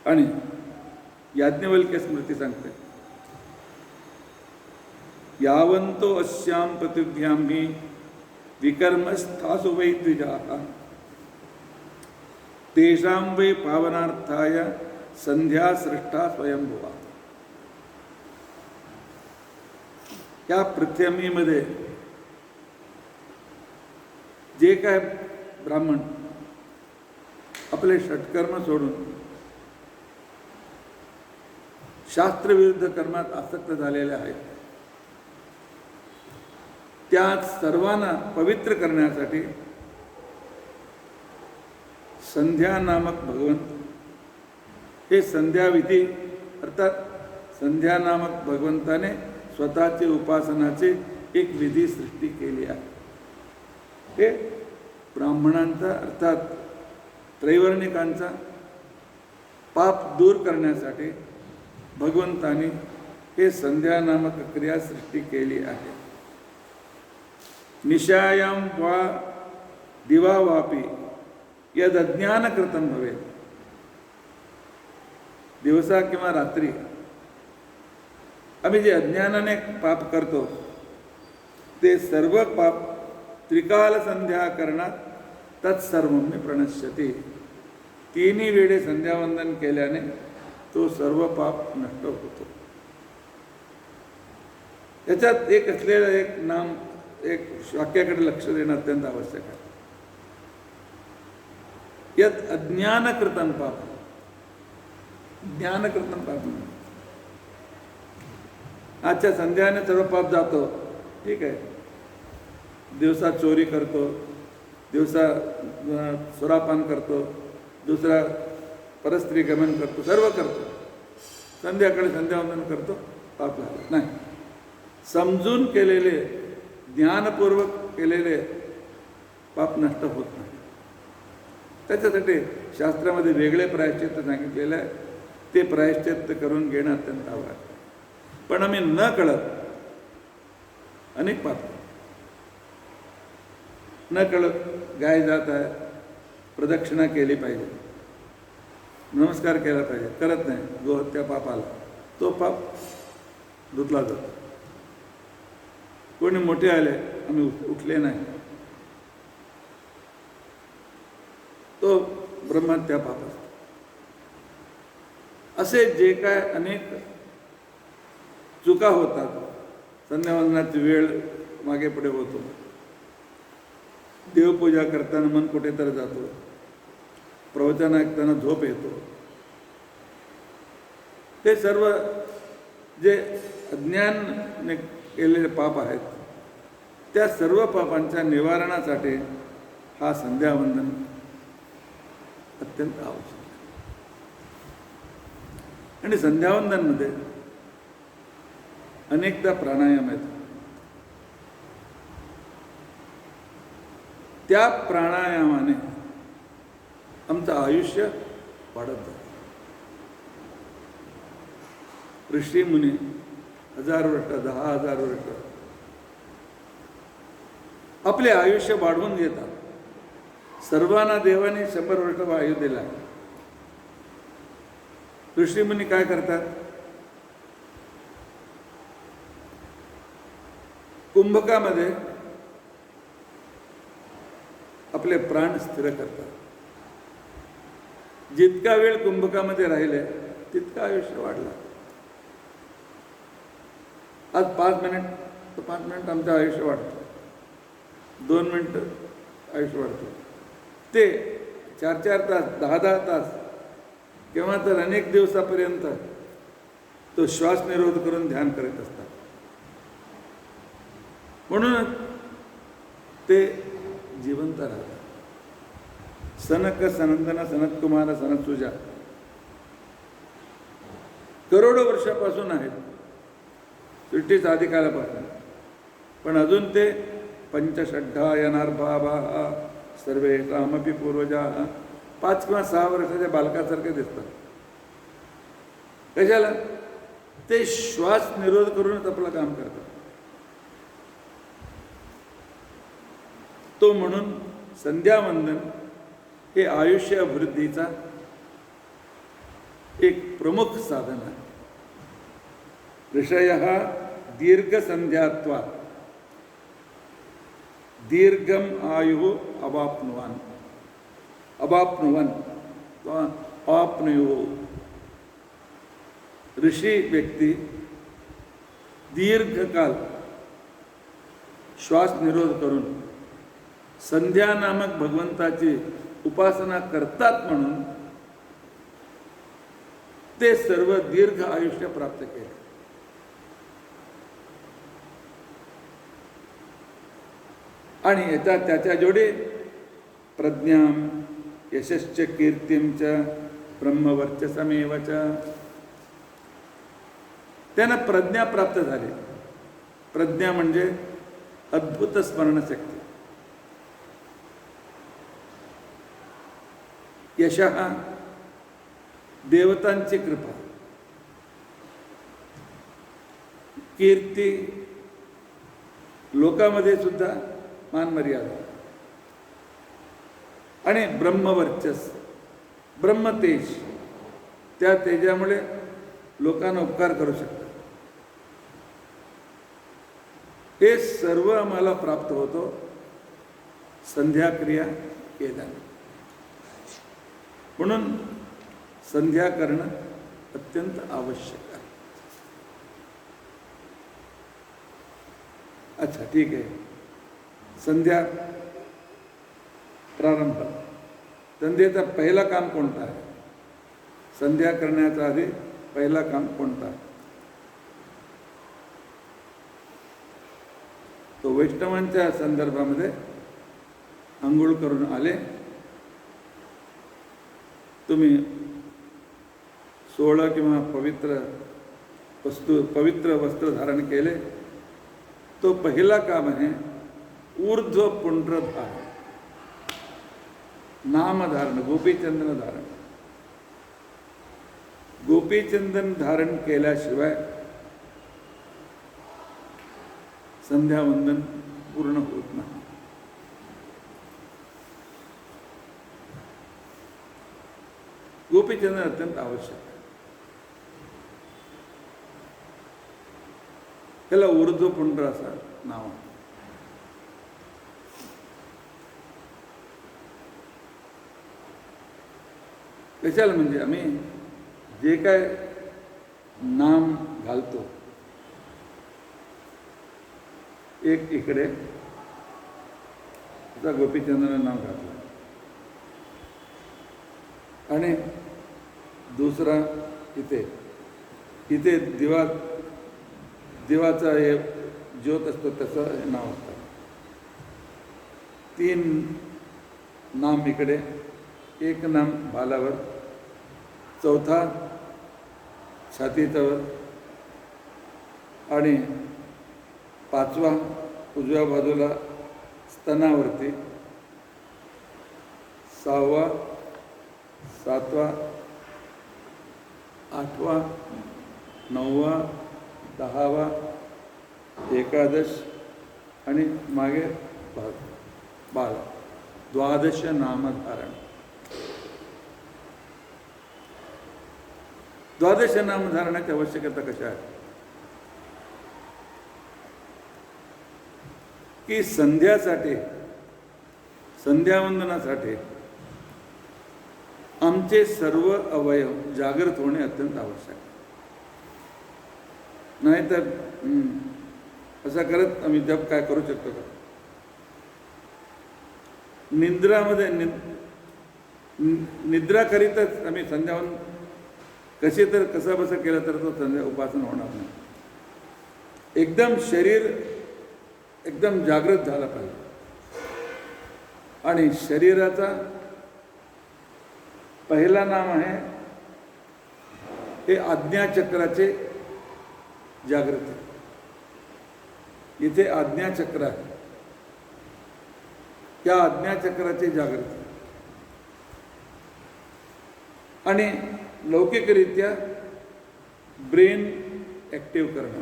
आणि याज्ञवल्क्य स्मृती सांगते, यावंतो अस्याम पृथिव्यां हि विकर्मस्थासु वै द्विजाः तेषां वै पावनार्थाय संध्या सृष्टा स्वयंभुवा. या पृथ्वीमध्ये जे काय ब्राह्मण आपले षटकर्म सोडून शास्त्रविरुद्ध कर्मात आसक्त झालेले आहेत, त्या सर्वांना पवित्र करण्यासाठी संध्या नामक भगवंत हे संध्याविधी अर्थात संध्या नामक भगवंताने स्वतःचे उपासनाचे एक विधी सृष्टी केली आहे. हे ब्राह्मणांचा अर्थात त्रैवर्णिकांचा पाप दूर करण्यासाठी भगवंताने हे संध्या नामक क्रिया सृष्टी केली आहे. निशायां वा दिवा वापी यद अज्ञान कृतं भवेत. दिवसा किंवा रात्री आम्ही जे अज्ञानाने पाप करतो ते सर्व पाप त्रिकाल संध्या करणात तत्सर्वम्य प्रणश्यते. तिन्ही वेळे संध्यावंदन केल्याने तो सर्व पाप नष्ट होतो. याच्यात एक असलेलं एक नाम एक वाक्याकडे लक्ष देणं अत्यंत आवश्यक आहे. यत अज्ञानकृतं पाप, ज्ञानकृतं पाप. आजच्या संध्याने सर्व पाप जातो, ठीक आहे. दिवसा चोरी करतो, दिवसा सुरापान करतो, दुसरा परस्त्री गमन करतो, सर्व करतो. संध्याकाळी संध्यावंदन करतो, पाप लागत नाही. समजून केलेले ज्ञानपूर्वक केलेले पाप नष्ट होत नाही. त्याच्यासाठी शास्त्रामध्ये वेगळे प्रायश्चित्त सांगितलेलं आहे. ते प्रायश्चित्त करून घेणं अत्यंत आवश्यक आहे. पण आम्ही न कळत अनेक पाप, न कळत गाय जात आहे, प्रदक्षिणा केली पाहिजे, नमस्कार केला पाहिजे, करत नाही, गोहत्या पाप आला, तो पाप धुतला जातो. कोणी मोठे आले, आम्ही उठले नाही, तो ब्रह्महत्या पाप असतो. असे जे काय अनेक चुका होतात. संध्यावंदनाची वेळ मागे पुढे होतो, देवपूजा करताना मन कुठेतरी जातो, प्रवचन ऐकताना झोप येतो. ते सर्व जे अज्ञानाने केलेले पाप आहेत, त्या सर्व पापांच्या निवारणासाठी हा संध्यावंदन अत्यंत आवश्यक आहे. आणि संध्यावंदनमध्ये अनेकदा प्राणायाम आहेत. त्या प्राणायामाने आमचं आयुष्य वाढत जातं. ऋषी मुनी 1000 वर्ष 10,000 वर्ष आपले आयुष्य वाढवून घेतात. सर्वांना देवाने 100 वर्ष आयु दिला. ऋषी मुनी काय करतात? कुंभकामध्ये आपले प्राण स्थिर करतात. जितका वेळ कुंभकामध्ये राहिले तितका आयुष्य वाढला. आज 5 मिनिट तर 5 मिनिट आमचं आयुष्य वाढतं, 2 मिनिट आयुष्य वाढतं. ते 4-4 तास 10-10 तास केव्हा तर अनेक दिवसापर्यंत तो श्वास निरोध करून ध्यान करत असतात. म्हणून ते जिवंत राहतात. सनक सनंदन सनत कुमार सनत सुजा करोडो वर्षापासून आहेत, सृष्टीचा आदिकालापासून. पण अजून ते पंचषड्ढायनार्भावा सर्वे रामपी पूर्वजा 5 किंवा 6 वर्षाच्या बालकासारखे दिसतात. कशाला? ते श्वास निरोध करूनच आपलं काम करतात. तो म्हणून संध्यावंदन हे आयुष्य अभिवृद्धीचा एक प्रमुख साधन आहे. ऋषयः दीर्घ संध्यात्वा दीर्घम आयु अवाप्नुवान अवाप्नुयो. ऋषी व्यक्ती दीर्घकाल श्वास निरोध करून संध्या नामक भगवंताची उपासना करतात, म्हणून ते सर्व दीर्घ आयुष्य प्राप्त केले. आणि येतात त्याच्या जोडी प्रज्ञाम यशश्च कीर्तिम च ब्रह्मवर्चसमेव च. त्यांना प्रज्ञा प्राप्त झाली. प्रज्ञा म्हणजे अद्भुत स्मरणशक्ती. यशः देवतांची कृपा. कीर्ती लोकांमध्ये सुद्धा मान मर्यादा. आणि ब्रह्मवर्चस ब्रह्मतेज, त्या तेजामुळे लोकांना उपकार करू शकतात. हे सर्व आम्हाला प्राप्त होतो संध्याक्रिया केल्याने. म्हणून संध्या करणं अत्यंत आवश्यक आहे. अच्छा, ठीक आहे. संध्या प्रारंभ. संध्येचा पहिला काम कोणता आहे? संध्या करण्याचा आधी पहिला काम कोणता आहे? तो वैष्णवांच्या संदर्भामध्ये आंघोळ करून आले, तुम्ही 16 किंवा पवित्र वस्त्र धारण केले, तो पहिला काम आहे ऊर्ध्व पुंड्रधारण, नामधारण, गोपीचंदन धारण. गोपीचंदन धारण केल्याशिवाय संध्यावंदन पूर्ण होत नाही. गोपीचंदन अत्यंत आवश्यक आहे. त्याला ऊर्ध्वपुंड्र असं नाव आहे. कशाला? म्हणजे आम्ही जे काय नाम घालतो, एक इकडे आता गोपीचंद्रानं नाव घातलं आणि दुसरा इथे इथे दिवाचा हे ज्योत असतो तसं हे नाव असतं. 3 नाम इकडे, 1 नाम भालावर, 4था छातीच्यावर आणि 5वा उजव्या बाजूला स्तनावरती, 6वा 7वा 8वा 9वा 10वा 11 आणि मागे 12. 12 नामधारण. 12 नामधारणाची आवश्यकता कशा आहे? की संध्यासाठी, संध्यावंदनासाठी आमचे सर्व अवयव जागृत होणे अत्यंत आवश्यक आहे. नाहीतर असं करत आम्ही जप काय करू शकतो का? निद्रामध्ये निद्रा करीतच आम्ही संध्यावंदन कसे तर कसं केलं तर तो संध्या उपासना होणार नाही. एकदम शरीर एकदम जागृत झाला पाहिजे. आणि शरीराचा पहिला नाम आहे हे आज्ञाचक्राचे जागृती. इथे आज्ञाचक्र आहे. त्या आज्ञाचक्राची जागृती आणि लौकिकरित्या ब्रेन ॲक्टिव्ह करणं.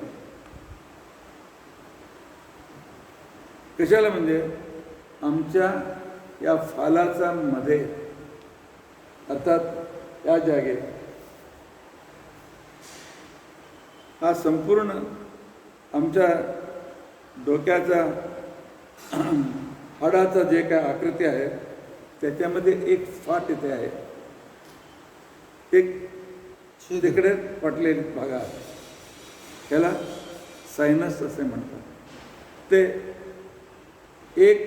कशाला म्हणजे आमच्या या फालाचा मध्ये अर्थात या जागेत हा संपूर्ण आमच्या डोक्याचा हाडाचा जे काय आकृती आहे त्याच्यामध्ये एक फाट इथे आहे. एक तिकडे पटलेली भागा आहे. त्याला सायनस असे म्हणतात. ते 1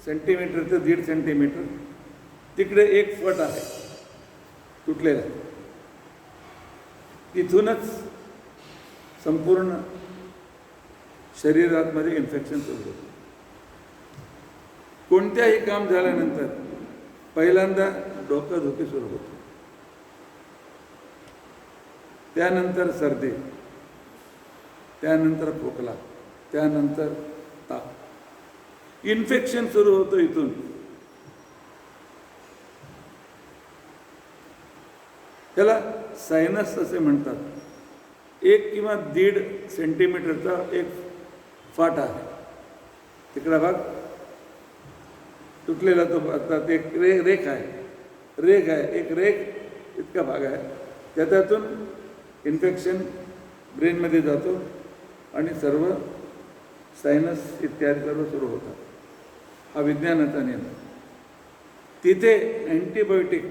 सेंटीमीटर ते 1.5 सेंटीमीटर तिकडे एक फट आहे तुटलेला. तिथूनच संपूर्ण शरीरामध्ये इन्फेक्शन सुरू होतं. कोणत्याही काम झाल्यानंतर पहिल्यांदा डोकंदुखी सुरू होते, त्यानंतर सर्दी, त्यानंतर खोकला, त्यानंतर ताप. इन्फेक्शन सुरू होतं इथून. त्याला सायनस असे म्हणतात. 1 किंवा 1.5 सेंटीमीटरचा एक फाट आहे. तिकडा भाग तुटलेला तो अर्थात एक रेख आहे. एक रेख इतका भाग आहे. त्याच्यातून इन्फेक्शन ब्रेनमध्ये जातो आणि सर्व सायनस इत्यादी सर्व सुरू होतात. हा विज्ञानाचा नियम. तिथे अँटीबायोटिक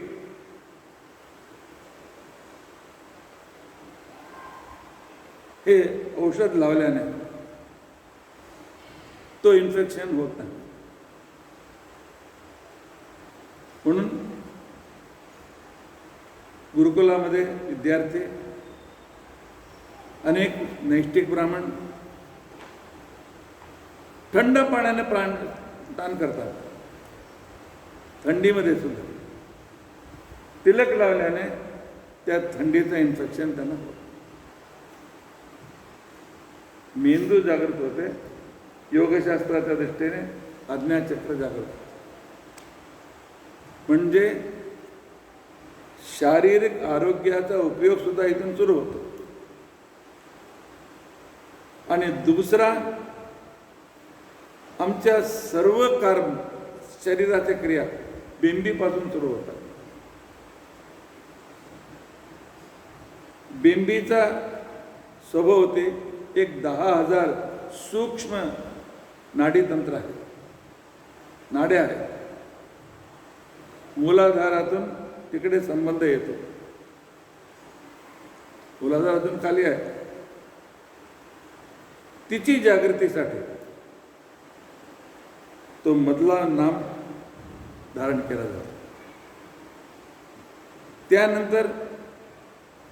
हे औषध लावल्याने तो इन्फेक्शन होत नाही. म्हणून गुरुकुलामध्ये विद्यार्थी अनेक नैष्ठिक ब्राह्मण थंड पाण्याने स्नान करतात. थंडीमध्ये सुद्धा तिलक लावल्याने त्या थंडीचं इन्फेक्शन त्यांना होतं. मेंदू जागृत होते. योगशास्त्राच्या दृष्टीने आज्ञाचक्र जागृत होते. म्हणजे शारीरिक आरोग्याचा उपयोग सुद्धा इथून सुरू होतो. आणि दुसरा आमच्या सर्व कर्म शरीराच्या क्रिया बिंबीपासून सुरू होतात. बिंबीचा स्वभाव होते एक 10,000 सूक्ष्म नाडीतंत्र आहे, नाड्या आहेत. मूलाधारातून तिकडे संबंध येतो. मूलाधारातून खाली आहे. तिची जागृतीसाठी तो मधला नाम धारण केला जातो. त्यानंतर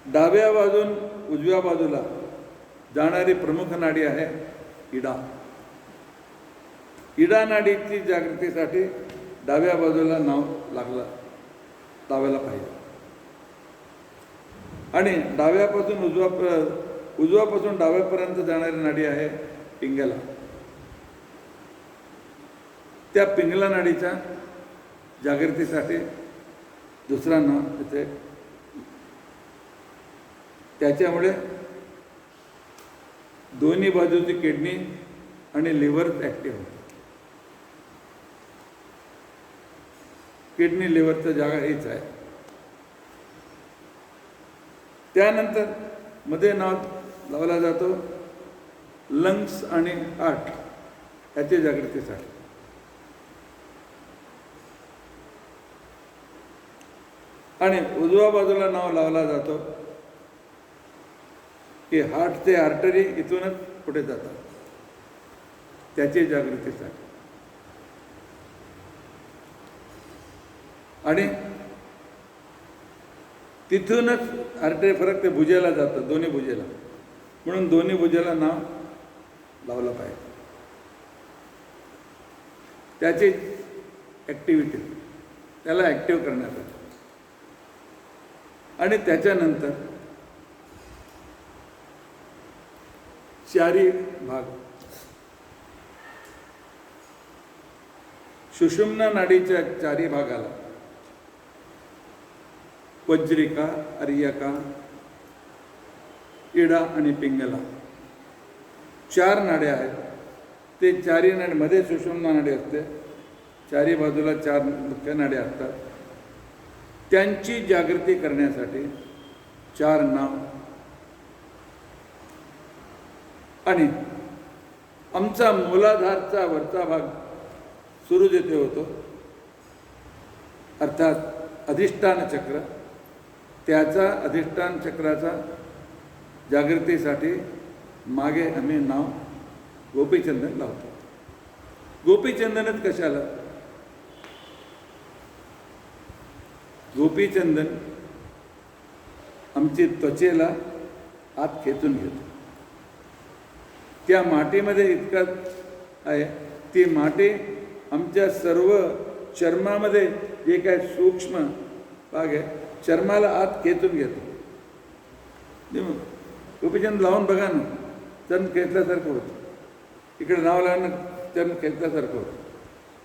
डाव्या बाजून उजव्या बाजूला जाणारी प्रमुख नाडी आहे इडा. इडा नाडीची जागृतीसाठी डाव्या बाजूला नाव लावायला पाहिजे. आणि उजव्यापासून डाव्यापर्यंत जाणारी नाडी आहे पिंगला. त्या पिंगला नाडीच्या जागृतीसाठी दुसरा नाव तिथे. त्याच्यामुळे दोन्ही बाजूची किडनी आणि लिव्हर ॲक्टिव्ह होते. किडनी लिव्हरचा जागा हीच आहे. त्यानंतर मध्ये नाव लावला जातो लंग्स आणि हार्ट ह्याच्या जागृतीसाठी. आणि उजव्या बाजूला नाव लावला जातो की हार्टचे आर्टरी इथूनच पुढे जातात त्याची जागृतीसाठी. आणि तिथूनच आर्टरी ते भुजेला जातं, दोन्ही भुजेला. म्हणून दोन्ही भुजेला नाव लावलं पाहिजे. त्याची ॲक्टिव्हिटी, त्याला ॲक्टिव्ह करण्यासाठी. आणि त्याच्यानंतर चारी भाग, सुषुम्ना नाडीच्या चारी भागाला वज्रिका, अर्यका, इडा आणि पिंगला 4 नाड्या आहेत. ते चारी नाडीमध्ये सुषुम्ना नाडी असते, चारी बाजूला 4 मुख्य नाड्या असतात. त्यांची जागृती करण्यासाठी 4 नाव. आणि आमचा मूलाधारचा वरचा भाग सुरू जेथे होतो, अर्थात अधिष्ठान चक्र, त्याचा अधिष्ठान चक्राचा जागृतीसाठी मागे आम्ही नाव गोपीचंदन लावतो. गोपीचंदनच कशाला? गोपीचंदन आमची त्वचेला आत खेचून घेतो. त्या मातीमध्ये इतकं आहे, ती माती आमच्या सर्व चर्मामध्ये जे काय सूक्ष्म भाग आहे, चर्माला आत खेचून घेतो. गोपीचंद लावून बघा ना, चर्म खेचल्यासारखं होतं. इकडे नाव लावणं चर्म खेचल्यासारखं होतं.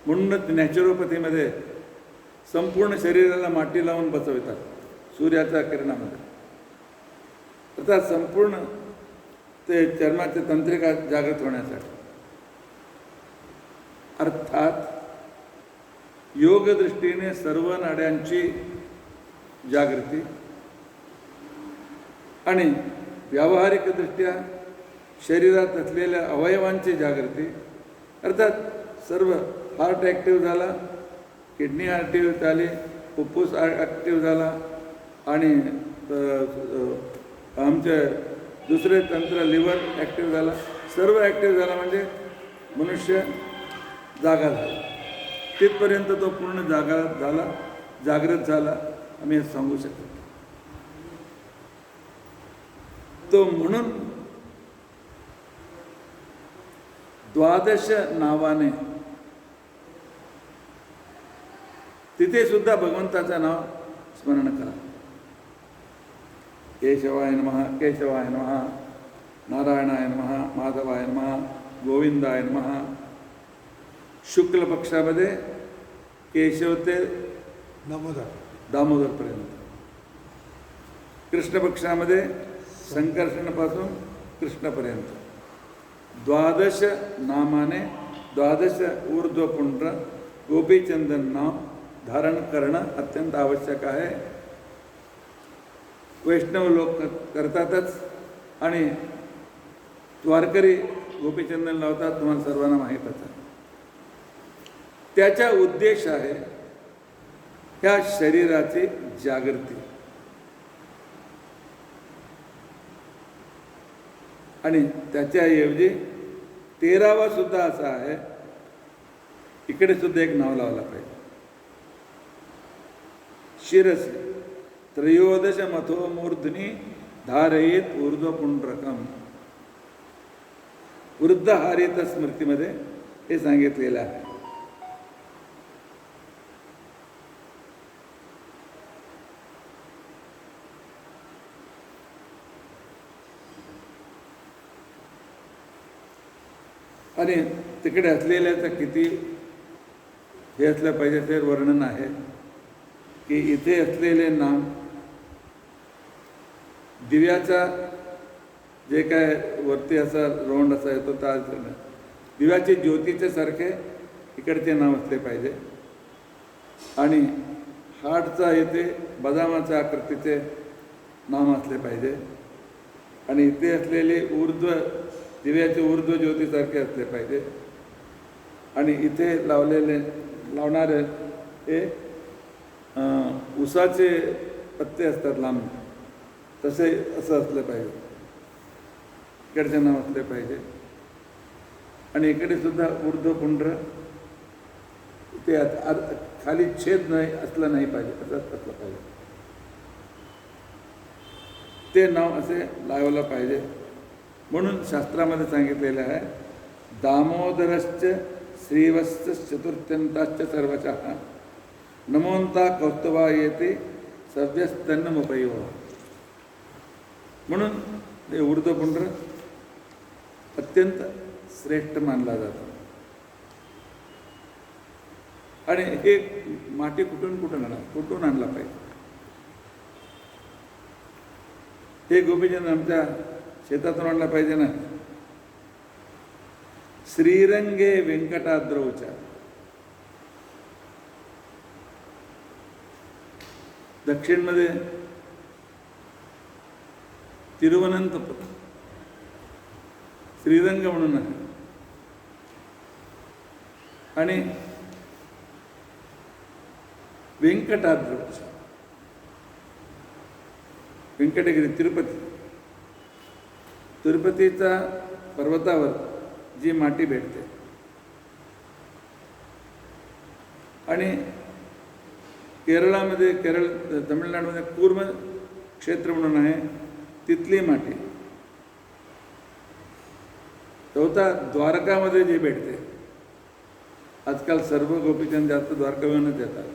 म्हणूनच नॅचरोपॅथीमध्ये संपूर्ण शरीराला माती लावून बसवतात सूर्याच्या किरणामध्ये. अर्थात संपूर्ण ते चर्माचे तंत्रिका जागृत होण्यासाठी. अर्थात योगदृष्टीने सर्व नाड्यांची जागृती आणि व्यावहारिकदृष्ट्या शरीरात असलेल्या अवयवांची जागृती. अर्थात सर्व हार्ट ॲक्टिव्ह झाला, किडनी ॲक्टिव्ह झाली, फुफ्फुस ॲक्टिव्ह झाला आणि आमचे दुसरे तंत्र लिव्हर ॲक्टिव्ह झाला. सर्व ॲक्टिव्ह झाला म्हणजे मनुष्य जागा झाला. तिथपर्यंत तो पूर्ण जागा झाला, जागृत झाला, आम्ही हे सांगू शकतो. तो म्हणून 12 नावाने तिथे सुद्धा भगवंताचं नाव स्मरण करा. केशवाय नमः, केशवाय नमः, नारायणाय नमः, माधवाय नमः, गोविंदाय नमः. शुक्ल पक्षामध्ये केशव ते दामोदरपर्यंत, कृष्ण पक्षामध्ये संकर्षणापासून कृष्णापर्यंत 12 नामाने 12 ऊर्ध्वपुंड्र गोपीचंदन नाव धारण करणं अत्यंत आवश्यक आहे. वैष्णव लोक करतातच आणि द्वारकरी गोपीचंदन लावतात, तुम्हाला सर्वांना माहीतच आहे. त्याचा उद्देश आहे ह्या शरीराची जागृती. आणि त्याच्याऐवजी 13वा सुद्धा असा आहे, इकडे सुद्धा एक नाव लावलं पाहिजे. शिरसी त्रयोदश मथो मूर्धनी धारयेत ऊर्ध्वपुंड्रकम. वृद्धहारित स्मृतीमध्ये हे सांगितलेलं आहे. आणि तिकडे असलेल्याचं किती हे असलं पाहिजे ते वर्णन आहे की इथे असलेले नाम दिव्याचा जे काय वरती असा रोंड असा येतो त्या दिव्याचे ज्योतीचे सारखे इकडचे नाव असले पाहिजे. आणि हार्टचा येथे बदामाच्या आकृतीचे नाम असले पाहिजे. आणि इथे असलेले ऊर्ध्व दिव्याचे ऊर्ध्व ज्योतीसारखे असले पाहिजे. आणि इथे लावणारे हे उसाचे पत्ते असतात लांब, तसे असं असलं पाहिजे, इकडचे नाव असले पाहिजे. आणि इकडे सुद्धा ऊर्ध्वपुंड्र ते खाली छेद नाही असलं नाही पाहिजे, असंच असलं पाहिजे. ते नाव असे लावायला पाहिजे. म्हणून शास्त्रामध्ये सांगितलेलं आहे, दामोदरश्च श्रीवत्स चतुर्थ्यंताश्च सर्वशः नमोंता कौस्तुभा येते सव्यस्तन्नमुपैव. म्हणून हे ऊर्ध्वपुंड्र अत्यंत श्रेष्ठ मानला जातो. आणि हे माती कुठून आणला पाहिजे. हे गोपीचंद आमच्या शेतातून आणला पाहिजे ना. श्रीरंगे व्यंकटाद्रौच्या दक्षिणमध्ये तिरुवनंतपुरम श्रीरंग म्हणून आहे. आणि व्यंकटाद्रौच्या व्यंकटगिरी तिरुपतीचा पर्वतावर जी माती भेटते आणि केरळामध्ये तमिळनाडूमध्ये कूर्म क्षेत्र म्हणून आहे, तिथली माती. चौथा द्वारकामध्ये जी भेटते. आजकाल सर्व गोपीचंद जास्त द्वारकावरूनच येतात.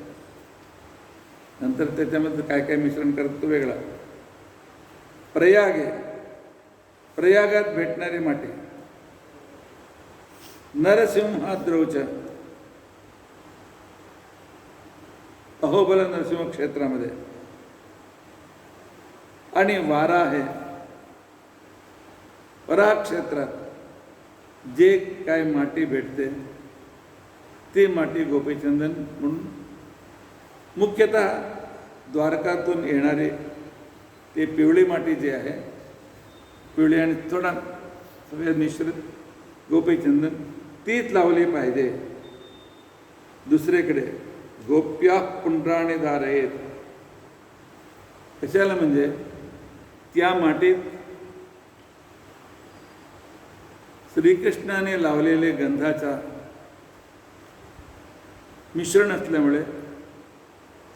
नंतर त्याच्यामध्ये काय काय मिश्रण करतो तो वेगळा. प्रयाग आहे, प्रयागात भेटणारी माती. नरसिंहाद्रौच्या अहोबल नरसिंह क्षेत्रामध्ये. आणि वारा आहे, वराह क्षेत्रात जे काय माती भेटते ती माती गोपीचंदन म्हणून मुख्यतः द्वारकातून येणारी ते पिवळी माती जी आहे, पिवळी आणि थोडा सगळ्या मिश्रित गोपीचंदन तीच लावली पाहिजे. दुसरीकडे गोप्या पुंड्राने धारयेत. कशाला म्हणजे त्या मातीत श्रीकृष्णाने लावलेले गंधाचा मिश्रण असल्यामुळे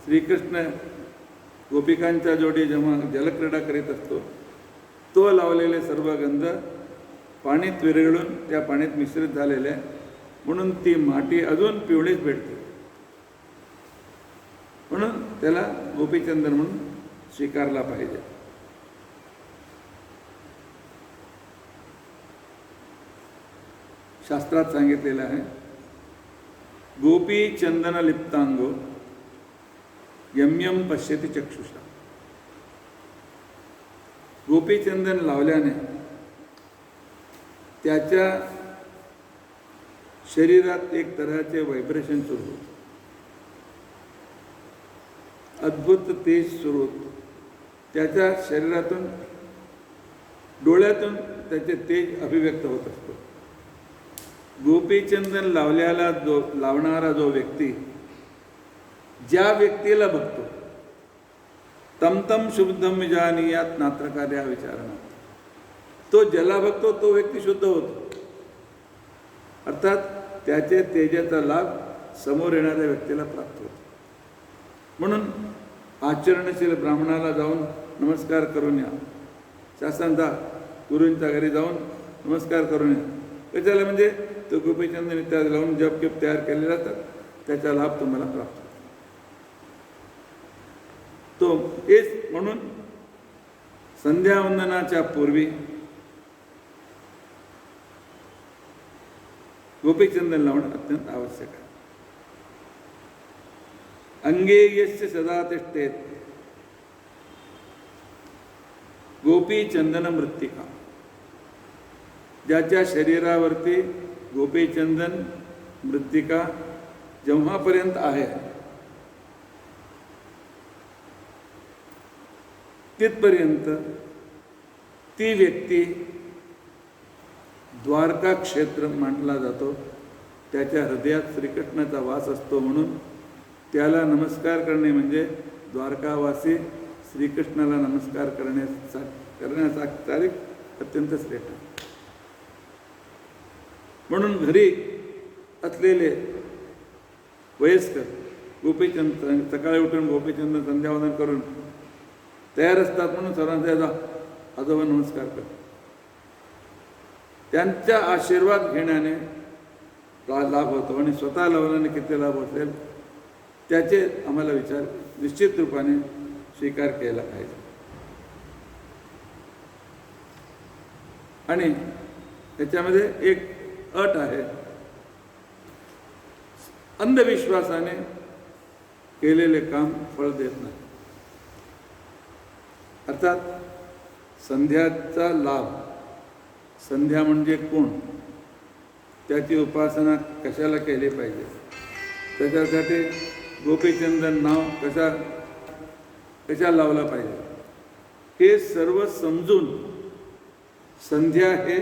श्रीकृष्ण गोपिकांच्या जोडी जेव्हा जलक्रीडा करीत असतो तो लावलेले सर्व गंध पाणीत विरघळून त्या पाण्यात मिश्रित झालेले आहे. म्हणून ती माती अजून पिवळीच भेटते. म्हणून त्याला गोपीचंदन म्हणून स्वीकारला पाहिजे. शास्त्रात सांगितलेलं आहे, गोपी चंदन लिप्तांगो यम्यम पश्यति चक्षुषा. गोपीचंदन लावल्याने त्याच्या शरीरात एक तऱ्हाचे व्हायब्रेशन सुरू होते, अद्भुत तेज सुरू होते. त्याच्या शरीरातून डोळ्यातून त्याचे तेज अभिव्यक्त होत असतो. गोपीचंदन लावणारा जो व्यक्ती ज्या व्यक्तीला बघतो तम शुद्धम विजानीयात नात्रकार्या विचारणा, तो ज्याला बघतो तो व्यक्ती शुद्ध होतो. अर्थात त्याचे तेजाचा लाभ समोर येणाऱ्या व्यक्तीला प्राप्त होतो. म्हणून आचरणशील ब्राह्मणाला जाऊन नमस्कार करून या, शासनदा गुरूंच्या घरी जाऊन नमस्कार करून या. कशाला म्हणजे तो गोपीचंदन इत्यादी लावून जप तयार केले जातात, त्याचा लाभ तुम्हाला प्राप्त होतो. तो हेच म्हणून संध्यावंदनाच्या पूर्वी गोपीचंदन लावणं अत्यंत आवश्यक आहे. अंगे यस्य सदा तिष्ठेत गोपीचंदन मृत्तिका. ज्याच्या शरीरावरती गोपीचंदन मृत्तिका जेव्हापर्यंत आहे तिथपर्यंत ती व्यक्ती द्वारका क्षेत्र मानला जातो. त्याच्या हृदयात श्रीकृष्णाचा वास असतो. म्हणून त्याला नमस्कार करणे म्हणजे द्वारकावासी श्रीकृष्णाला नमस्कार करण्याचा तारीख अत्यंत श्रेष्ठ. म्हणून घरी असलेले वयस्कर गोपीचंद सकाळी उठून गोपीचंद संध्यावंदन करून तयार असतात. म्हणून सर्वांचा आजोबा नमस्कार करतात. त्यांचा आशीर्वाद घेण्याने लाभ होतो आणि स्वतः लावल्याने किती लाभ असेल त्याचे आम्हाला विचार निश्चित रूपाने स्वीकार केला पाहिजे. आणि त्याच्यामध्ये एक अट आहे, अंधविश्वासाने केलेले काम फळ देत नाही. अर्थात संध्याचा लाभ, संध्या म्हणजे कोण, त्याची उपासना कशाला केली पाहिजे, त्याच्यासाठी गोपीचंदन नाव कशा लावला पाहिजे, हे सर्व समजून संध्या हे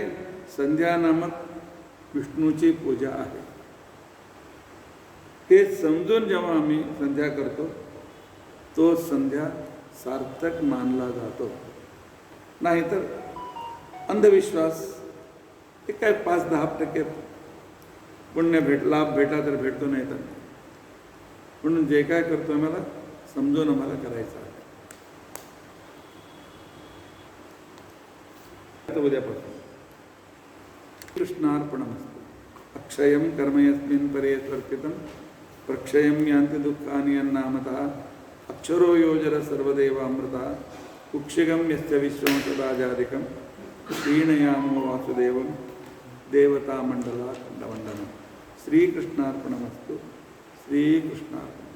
संध्या नामक विष्णूची पूजा आहे हे समजून जेव्हा आम्ही संध्या करतो तो संध्या सार्थक मानला जातो. नाहीतर अंधविश्वास हे काय 5-10% पुण्य लाभ भेटा तर भेटतो, नाही तर म्हणून जे काय करतो आम्हाला समजून आम्हाला करायचं आहे. उद्यापासून कृष्णार्पणमस्तु. अक्षयं कर्म यस्मिन् परे स्वर्पितं प्रक्षयं यान्ति दुःखानि यन्नामतः अक्षरो योजर सर्वदेवामृतः कुक्षिगं यस्य विश्वं सदाजादिकं श्रीणयामो वासुदेवं देवतामण्डलाखण्डवन्दनं. श्रीकृष्णार्पणमस्तु. श्रीकृष्णार्पणमस्तु.